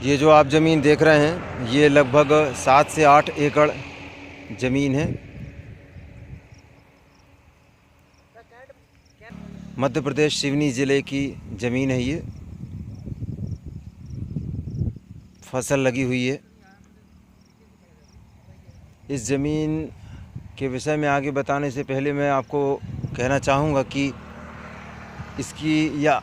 ये जो आप ज़मीन देख रहे हैं ये लगभग 7 से 8 एकड़ ज़मीन है। मध्य प्रदेश सिवनी ज़िले की ज़मीन है। ये फसल लगी हुई है। इस ज़मीन के विषय में आगे बताने से पहले मैं आपको कहना चाहूँगा कि इसकी या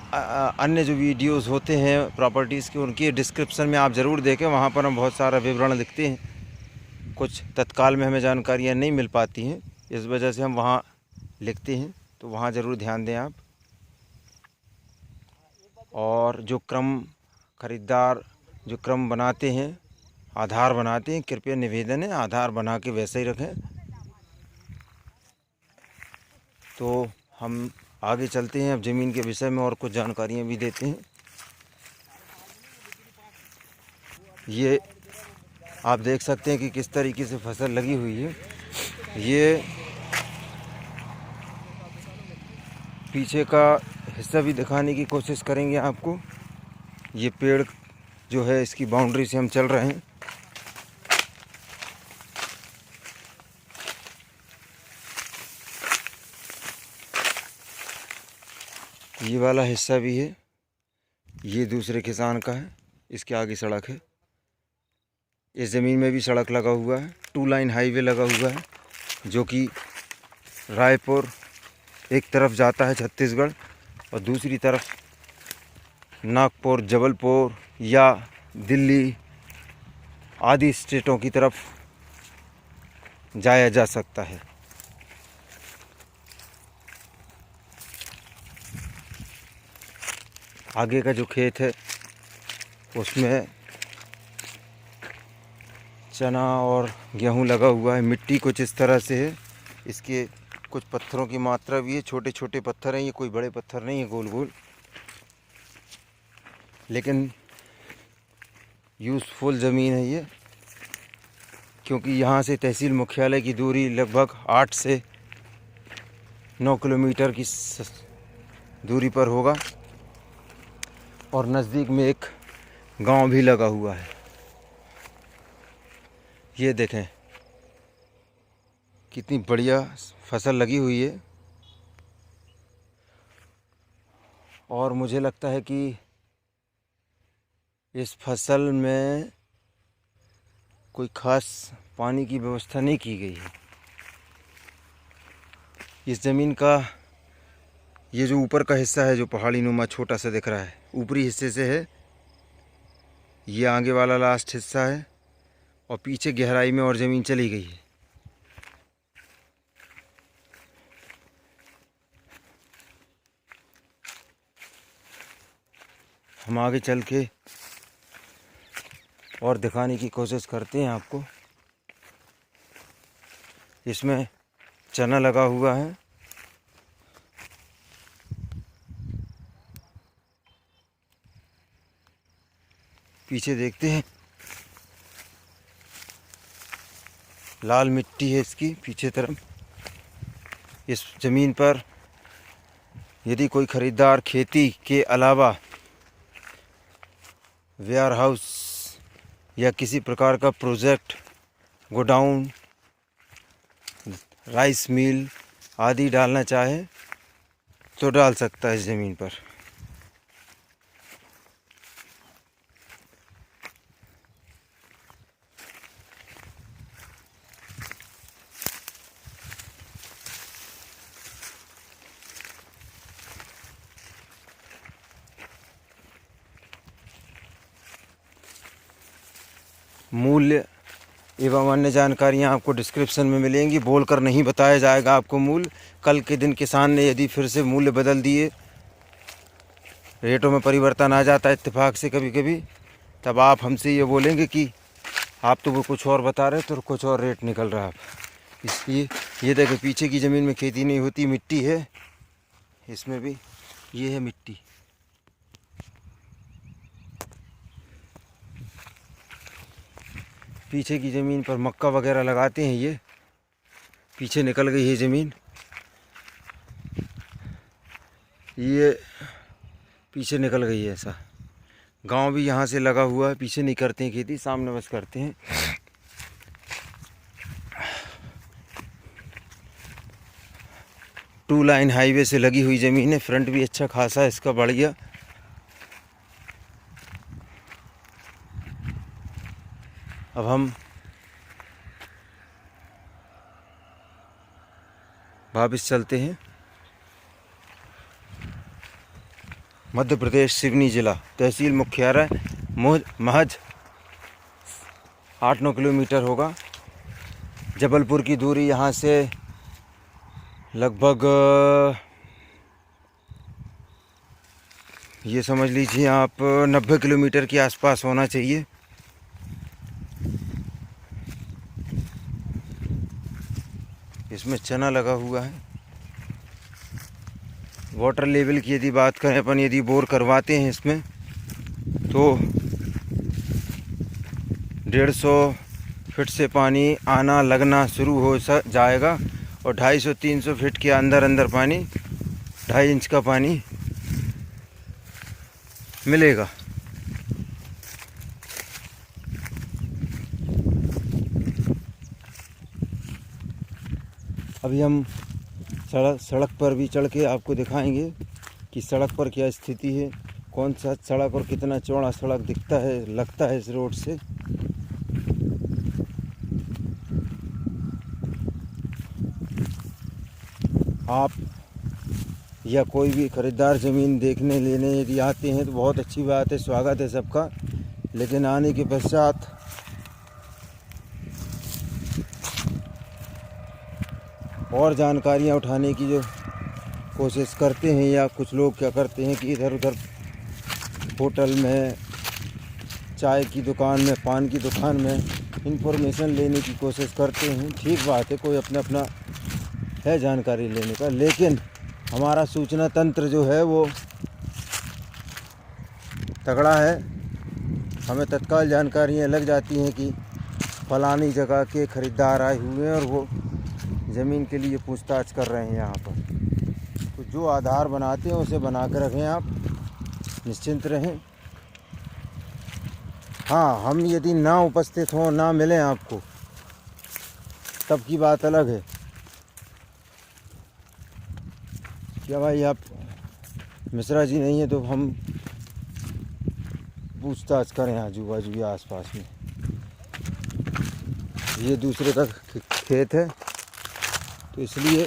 अन्य जो वीडियोस होते हैं प्रॉपर्टीज़ के, उनकी डिस्क्रिप्शन में आप ज़रूर देखें। वहाँ पर हम बहुत सारा विवरण लिखते हैं। कुछ तत्काल में हमें जानकारियाँ नहीं मिल पाती हैं, इस वजह से हम वहाँ लिखते हैं, तो वहाँ ज़रूर ध्यान दें आप। और जो क्रम ख़रीदार जो क्रम बनाते हैं, आधार बनाते हैं, कृपया निवेदन है आधार बना के वैसे ही रखें। तो हम आगे चलते हैं, अब ज़मीन के विषय में और कुछ जानकारियाँ भी देते हैं। ये आप देख सकते हैं कि किस तरीके से फसल लगी हुई है। ये पीछे का हिस्सा भी दिखाने की कोशिश करेंगे आपको। ये पेड़ जो है इसकी बाउंड्री से हम चल रहे हैं। ये वाला हिस्सा भी है, ये दूसरे किसान का है, इसके आगे सड़क है। इस ज़मीन में भी सड़क लगा हुआ है, 2 लाइन हाईवे लगा हुआ है, जो कि रायपुर एक तरफ जाता है छत्तीसगढ़, और दूसरी तरफ नागपुर, जबलपुर या दिल्ली आदि स्टेटों की तरफ जाया जा सकता है। आगे का जो खेत है उसमें चना और गेहूं लगा हुआ है। मिट्टी कुछ इस तरह से है। इसके कुछ पत्थरों की मात्रा भी है, छोटे छोटे पत्थर हैं, ये कोई बड़े पत्थर नहीं है, गोल गोल, लेकिन यूज़फुल ज़मीन है ये। क्योंकि यहाँ से तहसील मुख्यालय की दूरी लगभग 8 से 9 किलोमीटर की दूरी पर होगा, और नज़दीक में एक गांव भी लगा हुआ है। ये देखें कितनी बढ़िया फसल लगी हुई है। और मुझे लगता है कि इस फसल में कोई ख़ास पानी की व्यवस्था नहीं की गई है। इस ज़मीन का ये जो ऊपर का हिस्सा है, जो पहाड़ी नुमा छोटा सा दिख रहा है, ऊपरी हिस्से से है। ये आगे वाला लास्ट हिस्सा है, और पीछे गहराई में और ज़मीन चली गई है। हम आगे चल के और दिखाने की कोशिश करते हैं आपको। इसमें चना लगा हुआ है, पीछे देखते हैं लाल मिट्टी है इसकी पीछे तरफ। इस ज़मीन पर यदि कोई ख़रीदार खेती के अलावा वेयर हाउस या किसी प्रकार का प्रोजेक्ट, गोडाउन, राइस मिल आदि डालना चाहे तो डाल सकता है इस ज़मीन पर। मूल्य एवं अन्य जानकारियाँ आपको डिस्क्रिप्शन में मिलेंगी। बोलकर नहीं बताया जाएगा आपको मूल्य। कल के दिन किसान ने यदि फिर से मूल्य बदल दिए, रेटों में परिवर्तन आ जाता है इत्तेफाक से कभी कभी, तब आप हमसे ये बोलेंगे कि आप तो वो कुछ और बता रहे तो कुछ और रेट निकल रहा है। इसलिए ये देखो पीछे की ज़मीन में खेती नहीं होती, मिट्टी है इसमें भी, ये है मिट्टी। पीछे की ज़मीन पर मक्का वगैरह लगाते हैं। ये पीछे निकल गई है ज़मीन, ये पीछे निकल गई है ऐसा। गांव भी यहाँ से लगा हुआ है। पीछे नहीं करते हैं खेती, सामने बस करते हैं। टू लाइन हाईवे से लगी हुई ज़मीन है। फ्रंट भी अच्छा खासा है इसका, बढ़िया। अब हम वापस चलते हैं। मध्य प्रदेश सिवनी जिला, तहसील मुख्यालय, महज 8-9 किलोमीटर होगा। जबलपुर की दूरी यहाँ से लगभग ये समझ लीजिए आप 90 किलोमीटर के आसपास होना चाहिए। इसमें चना लगा हुआ है। वाटर लेवल की यदि बात करें अपन, यदि बोर करवाते हैं इसमें तो 150 फीट से पानी आना लगना शुरू हो जाएगा और 250-300 फीट के अंदर पानी 2.5 इंच का पानी मिलेगा। अभी हम सड़क पर भी चढ़ के आपको दिखाएंगे कि सड़क पर क्या स्थिति है, कौन सा सड़क और कितना चौड़ा सड़क दिखता है, लगता है इस रोड से। आप या कोई भी खरीदार ज़मीन देखने लेने यदि आते हैं तो बहुत अच्छी बात है, स्वागत है सबका। लेकिन आने के पश्चात और जानकारियाँ उठाने की जो कोशिश करते हैं, या कुछ लोग क्या करते हैं कि इधर उधर होटल में, चाय की दुकान में, पान की दुकान में इंफॉर्मेशन लेने की कोशिश करते हैं। ठीक बात है, कोई अपना अपना है जानकारी लेने का, लेकिन हमारा सूचना तंत्र जो है वो तगड़ा है। हमें तत्काल जानकारियाँ लग जाती हैं कि फलानी जगह के खरीदार आए हुए हैं और वो ज़मीन के लिए पूछताछ कर रहे हैं यहाँ पर। तो जो आधार बनाते हैं उसे बना कर रखें, आप निश्चिंत रहें। हाँ, हम यदि ना उपस्थित हों, ना मिलें आपको, तब की बात अलग है। क्या भाई आप मिश्रा जी नहीं है तो हम पूछताछ करें आजू बाजू या आसपास में। ये दूसरे का खेत है तो इसलिए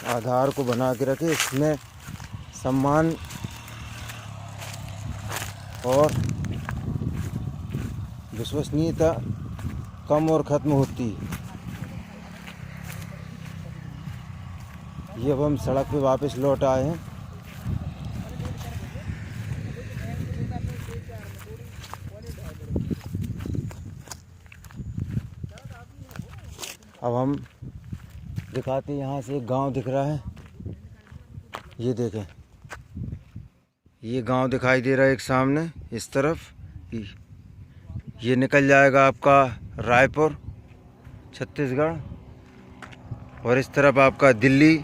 आधार को बना के रखे। इसमें सम्मान और विश्वसनीयता कम और ख़त्म होती है। ये अब हम सड़क पे वापस लौट आए हैं। अब हम दिखाते हैं, यहाँ से एक गांव दिख रहा है। ये देखें, ये गांव दिखाई दे रहा है एक सामने इस तरफ। ये निकल जाएगा आपका रायपुर छत्तीसगढ़, और इस तरफ आपका दिल्ली,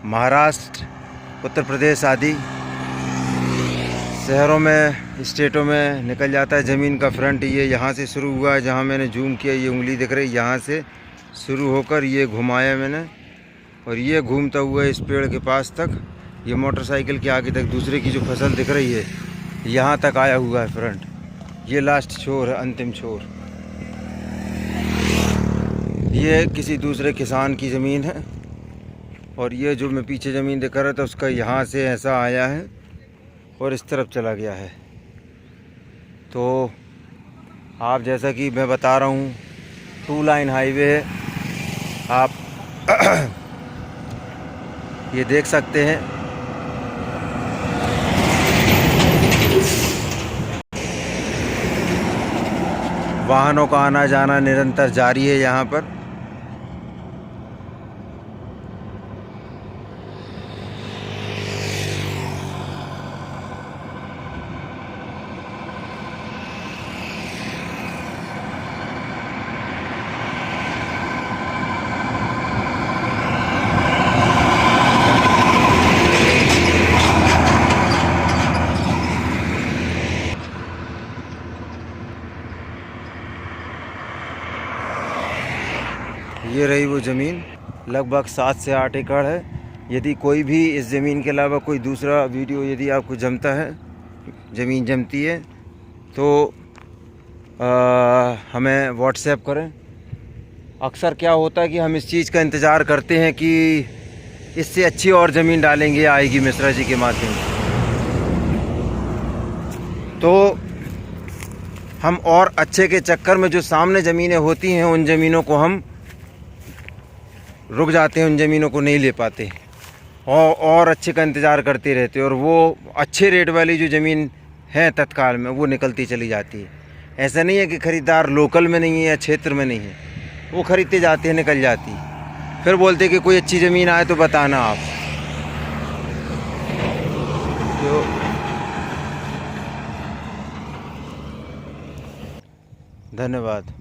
महाराष्ट्र, उत्तर प्रदेश आदि शहरों में, स्टेटों में निकल जाता है। ज़मीन का फ्रंट ये यहाँ से शुरू हुआ है, जहाँ मैंने जूम किया, ये उंगली दिख रही, यहाँ से शुरू होकर ये घुमाया मैंने, और ये घूमता हुआ इस पेड़ के पास तक, ये मोटरसाइकिल के आगे तक दूसरे की जो फसल दिख रही है यहाँ तक आया हुआ है फ्रंट। ये लास्ट छोर है, अंतिम छोर। ये किसी दूसरे किसान की ज़मीन है, और ये जो मैं पीछे ज़मीन दिखा रहा था उसका यहाँ से ऐसा आया है और इस तरफ चला गया है। तो आप जैसा कि मैं बता रहा हूँ, 2 लाइन हाईवे है, आप ये देख सकते हैं। वाहनों का आना जाना निरंतर जारी है यहाँ पर। ये रही वो ज़मीन, लगभग 7 से 8 एकड़ है। यदि कोई भी इस ज़मीन के अलावा कोई दूसरा वीडियो यदि आपको जमता है, ज़मीन जमती है, तो हमें व्हाट्सएप करें। अक्सर क्या होता है कि हम इस चीज़ का इंतज़ार करते हैं कि इससे अच्छी और ज़मीन डालेंगे, आएगी मिश्रा जी के माध्यम से, तो हम और अच्छे के चक्कर में जो सामने ज़मीनें होती हैं उन ज़मीनों को हम रुक जाते हैं, उन ज़मीनों को नहीं ले पाते और अच्छे का इंतज़ार करते रहते हैं, और वो अच्छे रेट वाली जो ज़मीन है तत्काल में वो निकलती चली जाती है। ऐसा नहीं है कि ख़रीदार लोकल में नहीं है या क्षेत्र में नहीं है, वो ख़रीदते जाते हैं, निकल जाती है। फिर बोलते कि कोई अच्छी ज़मीन आए तो बताना आप। तो धन्यवाद।